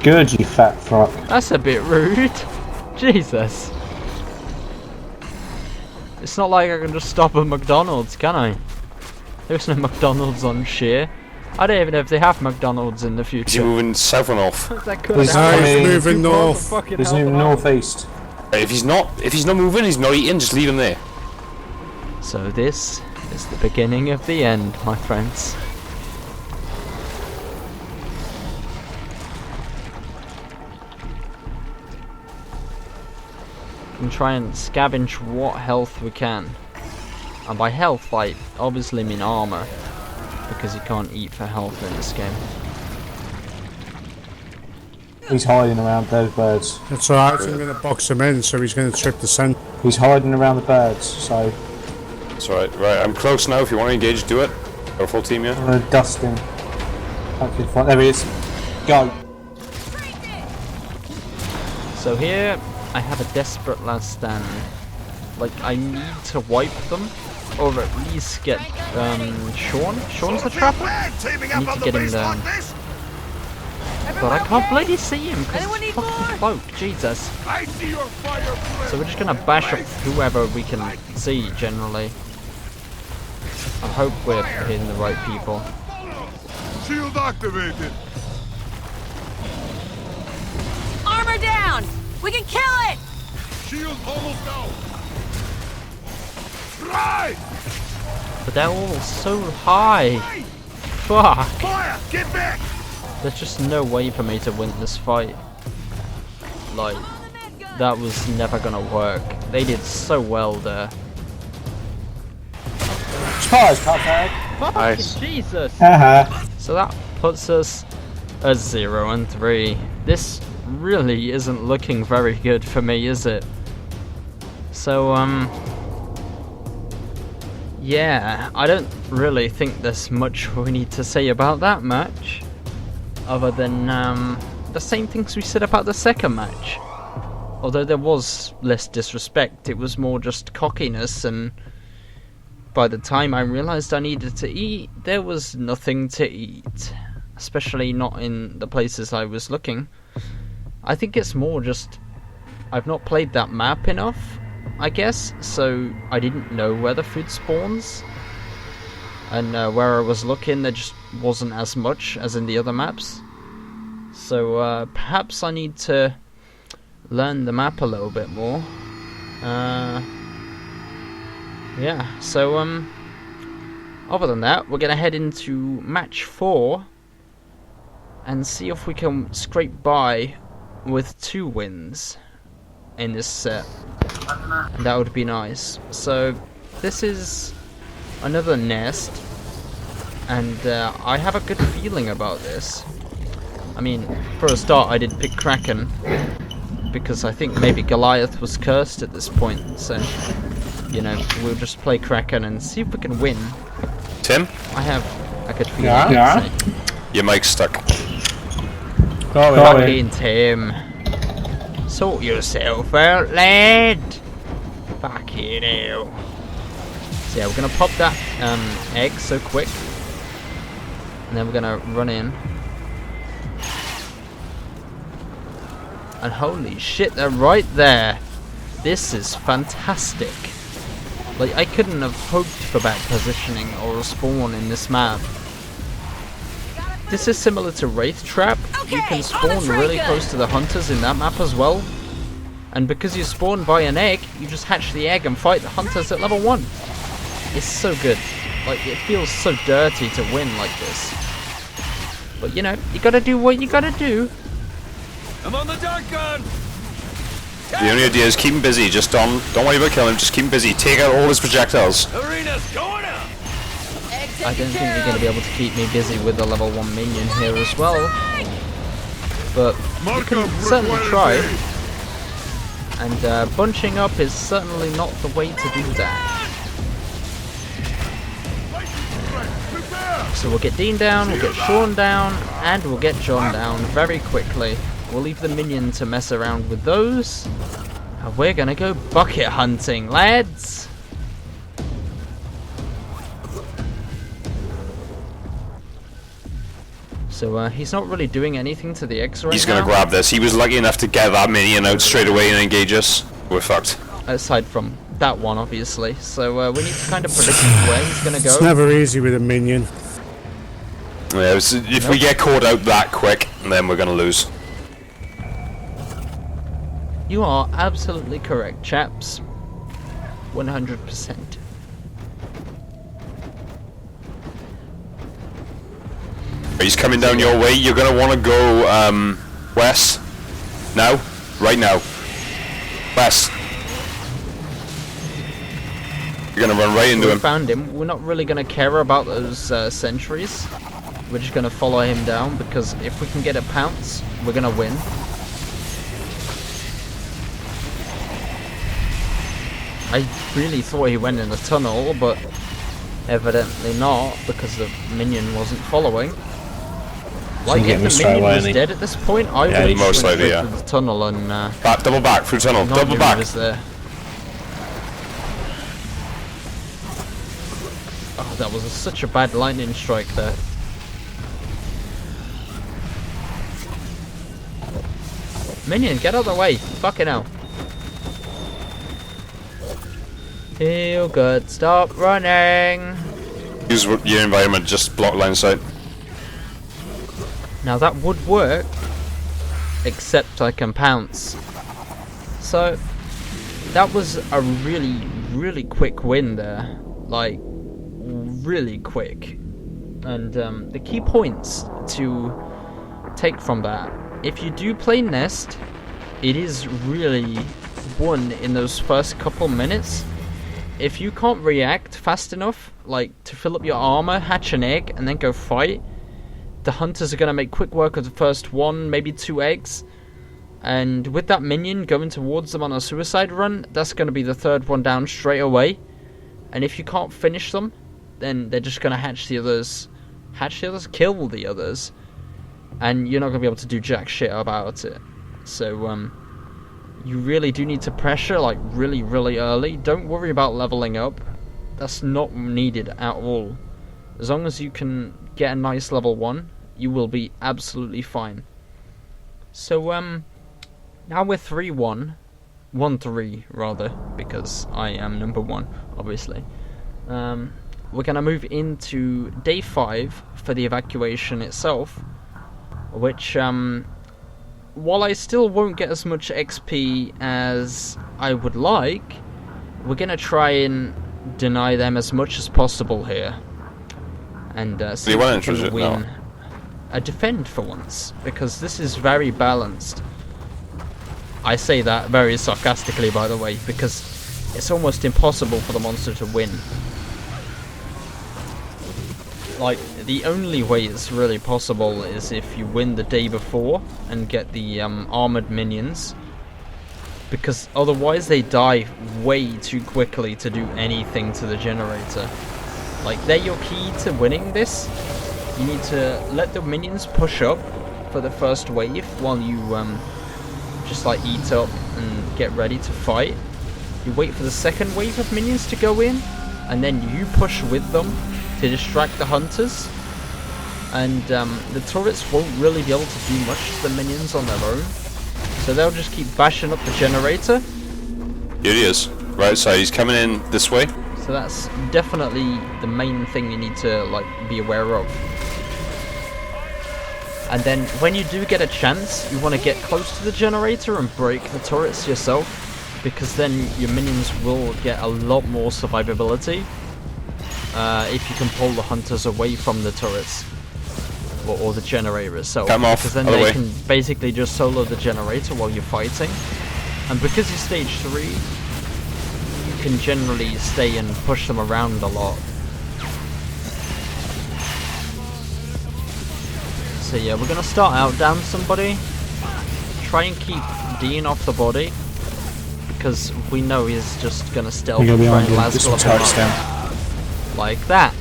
[SPEAKER 3] Good, you fat fuck.
[SPEAKER 1] That's a bit rude. Jesus. It's not like I can just stop at McDonald's, can I? There's no McDonald's on Sheer. I don't even know if they have McDonald's in the
[SPEAKER 2] Is he
[SPEAKER 1] future.
[SPEAKER 2] moving south or north?
[SPEAKER 1] That could
[SPEAKER 3] He's
[SPEAKER 1] happen.
[SPEAKER 3] coming.
[SPEAKER 6] Moving
[SPEAKER 1] Too far to
[SPEAKER 6] north.
[SPEAKER 1] fucking
[SPEAKER 3] He's
[SPEAKER 1] help
[SPEAKER 3] moving
[SPEAKER 1] him out.
[SPEAKER 3] northeast.
[SPEAKER 2] If he's not moving, he's not eating. Just leave him there.
[SPEAKER 1] So this is the beginning of the end, my friends. And try and scavenge what health we can. And by health, I obviously mean armor, because you can't eat for health in this game.
[SPEAKER 3] He's hiding around those birds.
[SPEAKER 6] That's alright, I'm going to box him in, so he's going to trip the scent.
[SPEAKER 3] He's hiding around the birds, so
[SPEAKER 2] That's alright. Right, I'm close now. If you want to engage, do it. Go full team, yeah.
[SPEAKER 3] I'm gonna dust him. Hopefully find. There he is. Go.
[SPEAKER 1] So here, I have a desperate last stand. Like, I need to wipe them, or at least get Sean. Sean's the trapper.
[SPEAKER 5] Teaming
[SPEAKER 1] I need to get him down. But I can't bloody see him because
[SPEAKER 8] Anyone
[SPEAKER 1] he's
[SPEAKER 8] need
[SPEAKER 1] fucking
[SPEAKER 8] more?
[SPEAKER 1] cloaked, Jesus.
[SPEAKER 5] I see your fire.
[SPEAKER 1] So we're just gonna bash up whoever we can see, generally. I hope we're hitting the right people.
[SPEAKER 5] Shield activated.
[SPEAKER 8] Armor down! We can kill it!
[SPEAKER 5] Shield almost out. Right!
[SPEAKER 1] But they're all so high. Fuck.
[SPEAKER 5] Fire! Get back!
[SPEAKER 1] There's just no way for me to win this fight. Like, that was never gonna work. They did so well there.
[SPEAKER 3] Surprise, cutbag.
[SPEAKER 1] Fuck,
[SPEAKER 4] Nice.
[SPEAKER 1] Jesus.
[SPEAKER 3] Haha.
[SPEAKER 1] So that puts us at 0-3. This really isn't looking very good for me, is it? So, yeah, I don't really think there's much we need to say about that match. Other than, the same things we said about the second match. Although there was less disrespect, it was more just cockiness, and by the time I realised I needed to eat, there was nothing to eat. Especially not in the places I was looking. I think it's more just, I've not played that map enough, I guess, so I didn't know where the food spawns. And where I was looking, there just wasn't as much as in the other maps. So perhaps I need to learn the map a little bit more. Yeah, so other than that, we're gonna head into match 4 and see if we can scrape by with 2 wins in this set. And that would be nice. So this is another nest, and I have a good feeling about this. I mean, for a start, I did pick Kraken because I think maybe Goliath was cursed at this point. So, you know, we'll just play Kraken and see if we can win.
[SPEAKER 2] Tim,
[SPEAKER 1] I have a good feeling.
[SPEAKER 3] Yeah.
[SPEAKER 2] your mic's stuck.
[SPEAKER 1] Fucking Tim. Sort yourself out, lad. Fucking hell. So yeah, we're gonna pop that egg so quick, and then we're gonna run in. And holy shit, they're right there. This is fantastic. Like, I couldn't have hoped for better positioning or a spawn in this map. This is similar to Wraith Trap. You can spawn really close to the hunters in that map as well. And because you spawn by an egg, you just hatch the egg and fight the hunters at level 1. It's so good. Like, it feels so dirty to win like this. But you know, you gotta do what you gotta do.
[SPEAKER 5] I'm on the dart gun!
[SPEAKER 2] The only idea is keep him busy. Just don't worry about killing him. Just keep him busy. Take out all his projectiles.
[SPEAKER 5] Arena's going up!
[SPEAKER 1] I don't think you're going to be able to keep me busy with a level 1 minion here as well. But you can certainly try. And bunching up is certainly not the way to do that. So we'll get Dean down, we'll get Sean down, and we'll get John down very quickly. We'll leave the minion to mess around with those. And we're going to go bucket hunting, lads. So he's not really doing anything to the X right now.
[SPEAKER 2] He's gonna grab this. He was lucky enough to get that minion out straight away and engage us. We're fucked.
[SPEAKER 1] Aside from that one, obviously. So we need to kind of predict where he's gonna go.
[SPEAKER 6] It's never easy with a minion.
[SPEAKER 2] Yeah, if we get caught out that quick, then we're gonna lose.
[SPEAKER 1] You are absolutely correct, chaps. 100%.
[SPEAKER 2] He's coming down your way. You're gonna want to go west. Now, right now. West. You're gonna run right into
[SPEAKER 1] We
[SPEAKER 2] him.
[SPEAKER 1] found him. We're not really gonna care about those sentries. We're just gonna follow him down because if we can get a pounce, we're gonna win. I really thought he went in the tunnel, but evidently not because the minion wasn't following. Like, if the minion was dead at this point, I would have
[SPEAKER 2] most
[SPEAKER 1] went
[SPEAKER 2] likely,
[SPEAKER 1] straight through the tunnel and
[SPEAKER 2] Double back through tunnel.
[SPEAKER 1] not
[SPEAKER 2] Double
[SPEAKER 1] knew
[SPEAKER 2] back.
[SPEAKER 1] he was there. Oh, that was such a bad lightning strike there. Minion, get out of the way! Fucking hell. Feel good. Stop running.
[SPEAKER 2] Use your environment. Just block line of sight.
[SPEAKER 1] Now that would work, except I can pounce. So that was a really, really quick win there. Like, really quick. And the key points to take from that: if you do play Nest, it is really won in those first couple minutes. If you can't react fast enough, like to fill up your armor, hatch an egg, and then go fight, the hunters are going to make quick work of the first 1, maybe 2 eggs. And with that minion going towards them on a suicide run, that's going to be the 3rd one down straight away. And if you can't finish them, then they're just going to hatch the others, kill the others. And you're not going to be able to do jack shit about it. So, you really do need to pressure, like, really, really early. Don't worry about leveling up. That's not needed at all. As long as you can get a nice level 1, you will be absolutely fine. So, now we're 3-1. 1-3, rather, because I am number 1, obviously. We're going to move into day 5 for the evacuation itself, which, while I still won't get as much XP as I would like, we're going to try and deny them as much as possible here. And see if we can win a defend for once, because this is very balanced. I say that very sarcastically, by the way, because it's almost impossible for the monster to win. like, the only way it's really possible is if you win the day before and get the armored minions, because otherwise they die way too quickly to do anything to the generator. Like, they're your key to winning this. You need to let the minions push up for the first wave while you just like eat up and get ready to fight. You wait for the second wave of minions to go in, and then you push with them to distract the hunters. And the turrets won't really be able to do much to the minions on their own, so they'll just keep bashing up the generator.
[SPEAKER 2] Here he is. Right side, he's coming in this way.
[SPEAKER 1] So that's definitely the main thing you need to like be aware of. And then when you do get a chance, you want to get close to the generator and break the turrets yourself, because then your minions will get a lot more survivability if you can pull the hunters away from the turrets or the generator itself.
[SPEAKER 2] Come off,
[SPEAKER 1] because then
[SPEAKER 2] other
[SPEAKER 1] they
[SPEAKER 2] way.
[SPEAKER 1] can basically just solo the generator while you're fighting. And because you're stage 3, you can generally stay and push them around a lot. So yeah, we're gonna start out down somebody. Try and keep Dean off the body, because we know he's just gonna stealth
[SPEAKER 3] We go
[SPEAKER 1] and try
[SPEAKER 3] behind
[SPEAKER 1] and
[SPEAKER 3] him.
[SPEAKER 1] last
[SPEAKER 3] Get some
[SPEAKER 1] glove him
[SPEAKER 3] turrets
[SPEAKER 1] up.
[SPEAKER 3] down.
[SPEAKER 1] Like that.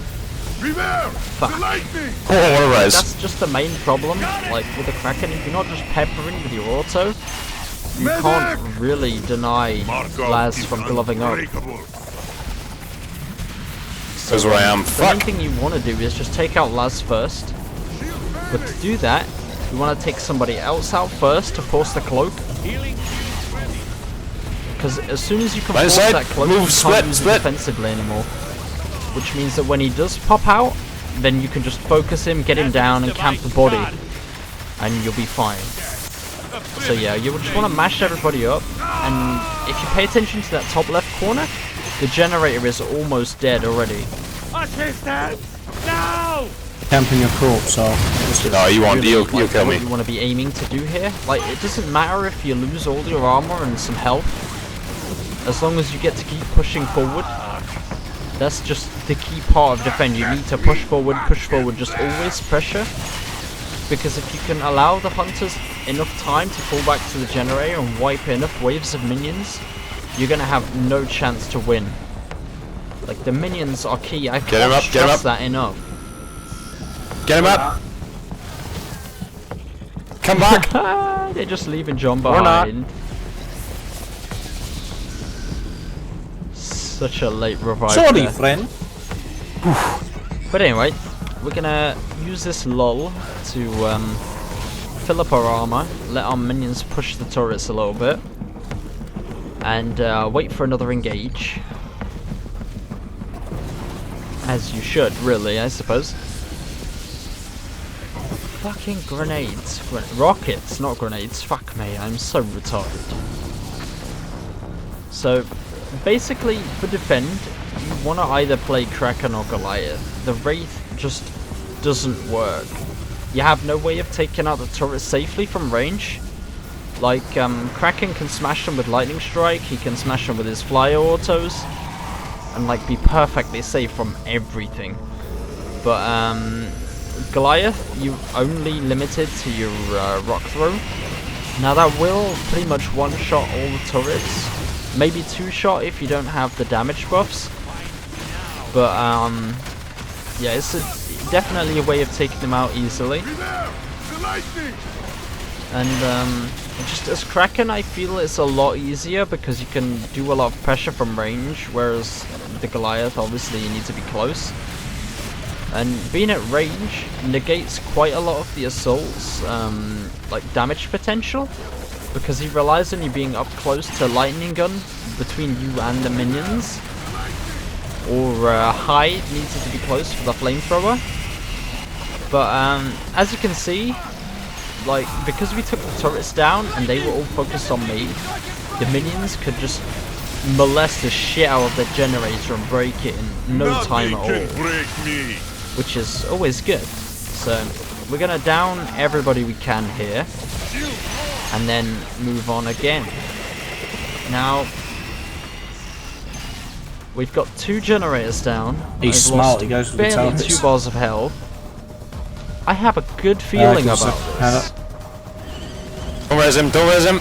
[SPEAKER 5] Beware!
[SPEAKER 1] Fuck.
[SPEAKER 5] The lightning!
[SPEAKER 2] Oh, what a res.
[SPEAKER 1] That's just the main problem, like with the Kraken. If you're not just peppering with your auto, you can't really deny Laz from gloving up.
[SPEAKER 2] That's where I am.
[SPEAKER 1] The main
[SPEAKER 2] Fuck.
[SPEAKER 1] thing you want to do is just take out Laz first. But to do that, you want to take somebody else out first to force the cloak. Because as soon as you can
[SPEAKER 2] Right
[SPEAKER 1] force
[SPEAKER 2] side,
[SPEAKER 1] that cloak,
[SPEAKER 2] move,
[SPEAKER 1] you can't
[SPEAKER 2] split,
[SPEAKER 1] use
[SPEAKER 2] split.
[SPEAKER 1] it defensively anymore. Which means that when he does pop out, then you can just focus him, get him down, and camp the body. And you'll be fine. So yeah, you just want to mash everybody up. And if you pay attention to that top left corner, the generator is almost dead already.
[SPEAKER 3] Camping your corpse, so
[SPEAKER 2] No, you won't. You'll
[SPEAKER 1] Like,
[SPEAKER 2] kill
[SPEAKER 1] what
[SPEAKER 2] me.
[SPEAKER 1] you want to be aiming to do here. Like, it doesn't matter if you lose all your armor and some health, as long as you get to keep pushing forward. That's just the key part of defend. You need to push forward, just always pressure. Because if you can allow the hunters enough time to fall back to the generator and wipe enough waves of minions, you're gonna have no chance to win. Like, the minions are key. I
[SPEAKER 2] him
[SPEAKER 1] can't
[SPEAKER 2] up, get him
[SPEAKER 1] stress
[SPEAKER 2] up.
[SPEAKER 1] that enough.
[SPEAKER 2] Get him up. Come back.
[SPEAKER 1] They're just leaving John
[SPEAKER 4] Or not.
[SPEAKER 1] behind. Such a late revive.
[SPEAKER 3] sorry,
[SPEAKER 1] there.
[SPEAKER 3] friend.
[SPEAKER 1] But anyway, we're gonna use this lull to fill up our armor, let our minions push the turrets a little bit, and wait for another engage. As you should, really, I suppose. Fucking grenades. Rockets, not grenades. Fuck me, I'm so retarded. So, basically, for defend, you want to either play Kraken or Goliath. The Wraith just doesn't work. You have no way of taking out the turret safely from range. Like, Kraken can smash them with Lightning Strike, he can smash them with his Flyer Autos, and like be perfectly safe from everything. But, Goliath, you only limited to your Rock Throw. Now that will pretty much one-shot all the turrets. Maybe two-shot if you don't have the damage buffs. But, yeah, it's definitely a way of taking them out easily.
[SPEAKER 5] Beware! The lightning!
[SPEAKER 1] And, just as Kraken, I feel it's a lot easier because you can do a lot of pressure from range, whereas the Goliath, obviously, you need to be close. And being at range negates quite a lot of the assault's, like, damage potential, because he relies on you being up close to lightning gun between you and the minions, or Hyde needs to be close for the flamethrower. But as you can see, like, because we took the turrets down and they were all focused on me, the minions could just molest the shit out of the generator and break it in no time at all,
[SPEAKER 5] Nothing can break me!
[SPEAKER 1] which is always good. So we're gonna down everybody we can here, and then move on again. Now, We've got 2 generators down.
[SPEAKER 3] He's
[SPEAKER 1] I've
[SPEAKER 3] smart,
[SPEAKER 1] lost
[SPEAKER 3] he goes for the
[SPEAKER 1] barely
[SPEAKER 3] turrets.
[SPEAKER 1] 2 bars of health. I have a good feeling
[SPEAKER 3] give
[SPEAKER 1] about
[SPEAKER 3] us a hand
[SPEAKER 1] this.
[SPEAKER 3] up.
[SPEAKER 2] Don't res him, don't res him.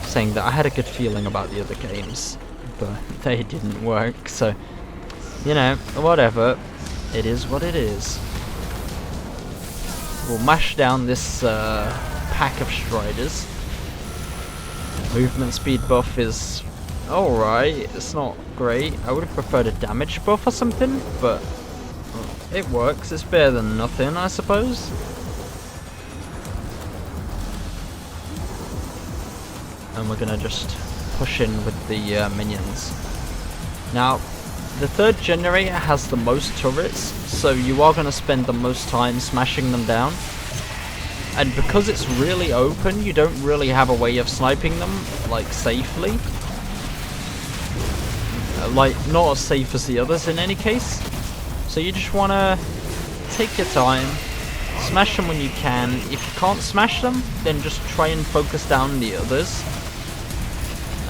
[SPEAKER 1] Saying that I had a good feeling about the other games, but they didn't work, so, you know, whatever. It is what it is. We'll mash down this pack of Striders. Movement speed buff is alright, it's not great. I would have preferred a damage buff or something, but it works. It's better than nothing, I suppose. And we're gonna just push in with the minions. Now, the 3rd generator has the most turrets, so you are gonna spend the most time smashing them down. And because it's really open, you don't really have a way of sniping them, like, safely. Like, not as safe as the others in any case. So you just wanna take your time, smash them when you can. If you can't smash them, then just try and focus down the others.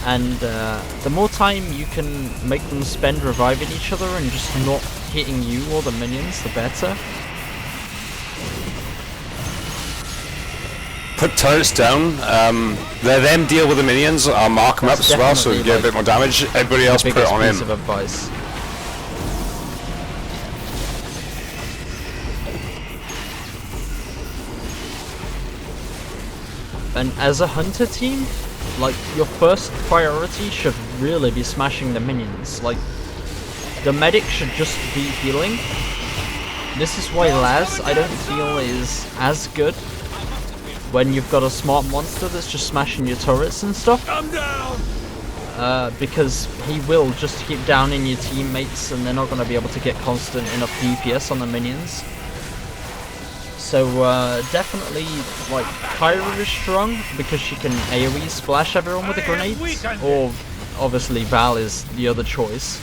[SPEAKER 1] And the more time you can make them spend reviving each other and just not hitting you or the minions, the better.
[SPEAKER 2] Put turrets down. Let them deal with the minions. I'll mark them up
[SPEAKER 1] That's
[SPEAKER 2] as well so you get a
[SPEAKER 1] definitely,
[SPEAKER 2] bit more damage. Everybody else
[SPEAKER 1] The
[SPEAKER 2] put it
[SPEAKER 1] biggest
[SPEAKER 2] on
[SPEAKER 1] piece
[SPEAKER 2] him.
[SPEAKER 1] of advice. And as a hunter team, like, your first priority should really be smashing the minions. Like, the medic should just be healing. This is why Laz, I don't feel, is as good when you've got a smart monster that's just smashing your turrets and stuff.
[SPEAKER 5] I'm down.
[SPEAKER 1] Because he will just keep downing your teammates and they're not going to be able to get constant enough DPS on the minions. So definitely, like, Kyra is strong because she can AoE splash everyone with the grenades, or obviously Val is the other choice.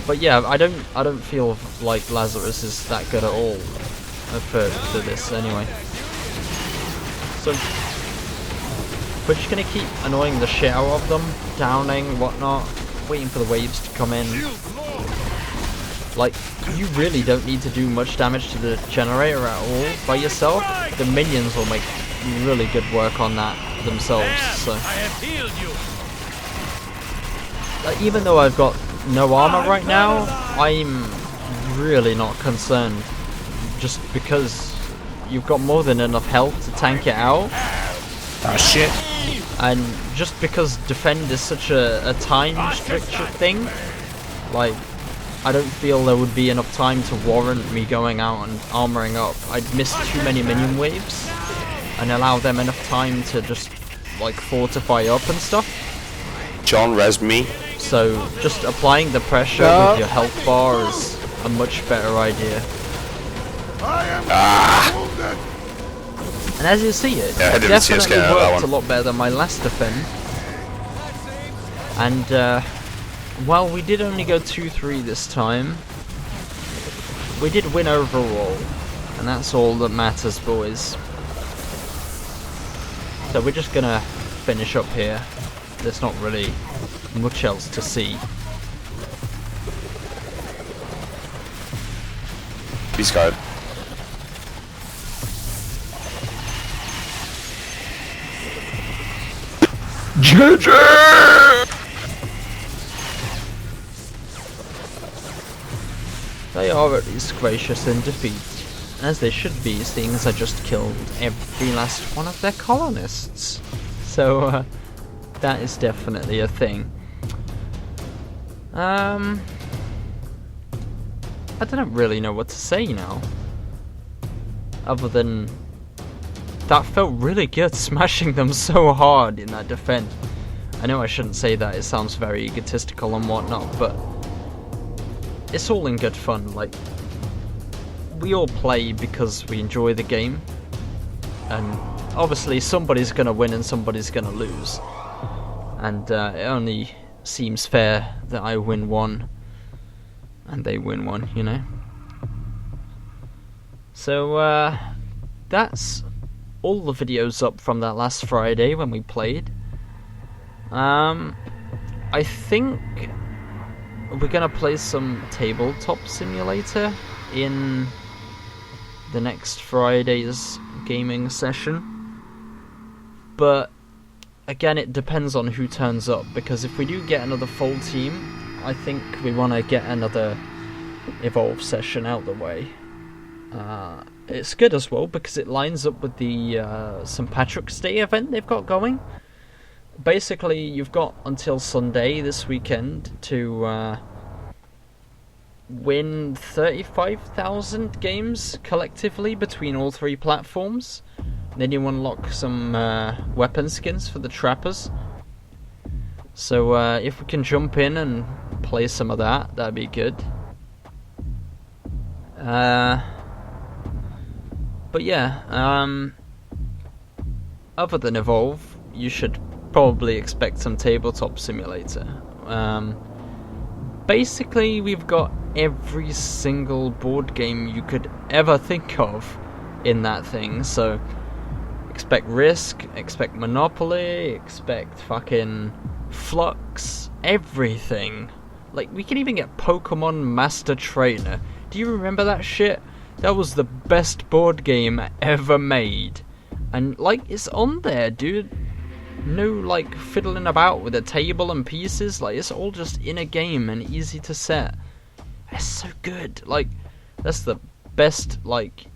[SPEAKER 1] But yeah, I don't feel like Lazarus is that good at all for this anyway. So we're just gonna keep annoying the shit out of them, downing, whatnot, waiting for the waves to come in. Like, you really don't need to do much damage to the generator at all by yourself. The minions will make really good work on that themselves, so. Like, even though I've got no armor right now, I'm really not concerned. Just because you've got more than enough health to tank it out.
[SPEAKER 3] Ah, shit.
[SPEAKER 1] And just because defend is such a time restriction thing, like, I don't feel there would be enough time to warrant me going out and armoring up. I'd miss too many minion waves and allow them enough time to just, like, fortify up and stuff.
[SPEAKER 2] John, res me.
[SPEAKER 1] So just applying the pressure with your health bar is a much better idea. And as you see, it
[SPEAKER 2] Yeah, I didn't see us
[SPEAKER 1] definitely
[SPEAKER 2] get out of that
[SPEAKER 1] worked a
[SPEAKER 2] one.
[SPEAKER 1] lot better than my last defend. And well, we did only go 2-3 this time. We did win overall, and that's all that matters, boys. So we're just gonna finish up here. There's not really much else to see.
[SPEAKER 2] He's got it.
[SPEAKER 1] They are at least gracious in defeat, as they should be, seeing as I just killed every last one of their colonists. So, that is definitely a thing. I don't really know what to say now. Other than, that felt really good, smashing them so hard in that defense. I know I shouldn't say that, it sounds very egotistical and whatnot, but it's all in good fun. Like, we all play because we enjoy the game, and obviously somebody's gonna win and somebody's gonna lose, and it only seems fair that I win one and they win one, you know. So that's all the videos up from that last Friday when we played. I think we're gonna play some Tabletop Simulator in the next Friday's gaming session. But again, it depends on who turns up, because if we do get another full team, I think we want to get another Evolve session out the way. It's good as well because it lines up with the St. Patrick's Day event they've got going. Basically, you've got until Sunday this weekend to win 35,000 games collectively between all three platforms. Then you unlock some weapon skins for the trappers. So if we can jump in and play some of that, that'd be good. But yeah, other than Evolve, you should probably expect some Tabletop Simulator. Basically, we've got every single board game you could ever think of in that thing, so expect Risk, expect Monopoly, expect fucking Flux, everything. Like, we can even get Pokemon Master Trainer. Do you remember that shit? That was the best board game ever made. And, like, it's on there, dude. No, like, fiddling about with a table and pieces. Like, it's all just in a game and easy to set. It's so good. Like, that's the best, like,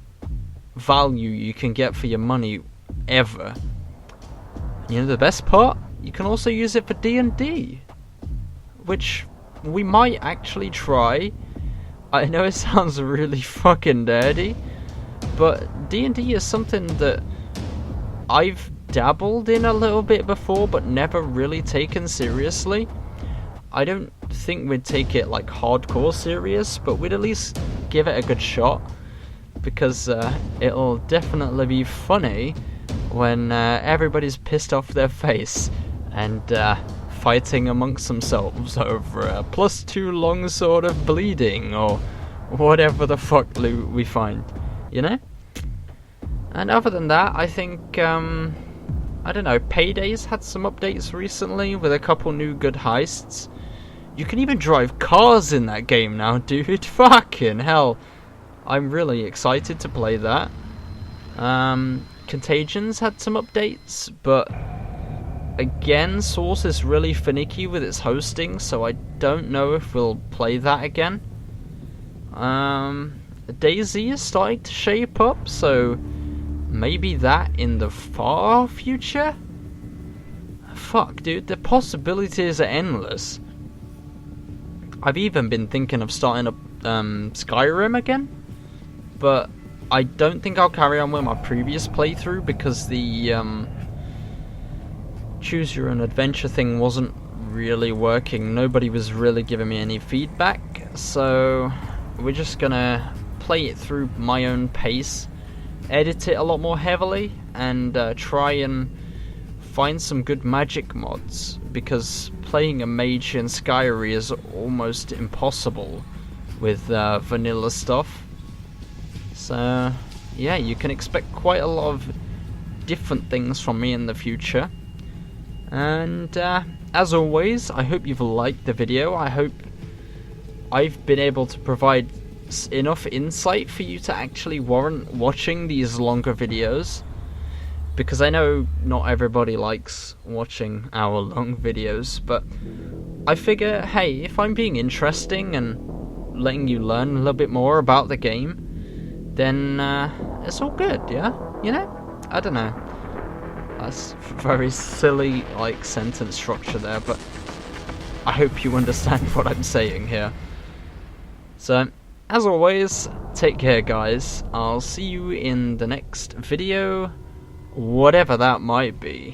[SPEAKER 1] value you can get for your money ever. You know the best part? You can also use it for D&D, which we might actually try. I know it sounds really fucking dirty, but D&D is something that I've dabbled in a little bit before, but never really taken seriously. I don't think we'd take it like hardcore serious, but we'd at least give it a good shot, because it'll definitely be funny when everybody's pissed off their face and fighting amongst themselves over a +2 longsword of bleeding or whatever the fuck loot we find, you know? And other than that, I think, I don't know, Payday's had some updates recently with a couple new good heists. You can even drive cars in that game now, dude. Fucking hell. I'm really excited to play that. Contagions had some updates, but again, Source is really finicky with its hosting, so I don't know if we'll play that again. DayZ is starting to shape up, so maybe that in the far future? Fuck, dude, the possibilities are endless. I've even been thinking of starting up Skyrim again, but I don't think I'll carry on with my previous playthrough because the choose your own adventure thing wasn't really working. Nobody was really giving me any feedback, so we're just gonna play it through my own pace, edit it a lot more heavily, and try and find some good magic mods, because playing a mage in Skyrim is almost impossible with vanilla stuff. So yeah, you can expect quite a lot of different things from me in the future. And as always, I hope you've liked the video. I hope I've been able to provide enough insight for you to actually warrant watching these longer videos, because I know not everybody likes watching hour-long videos, but I figure, hey, if I'm being interesting and letting you learn a little bit more about the game, then it's all good, yeah? You know? I don't know. That's very silly, like, sentence structure there, but I hope you understand what I'm saying here. So, as always, take care, guys. I'll see you in the next video, whatever that might be.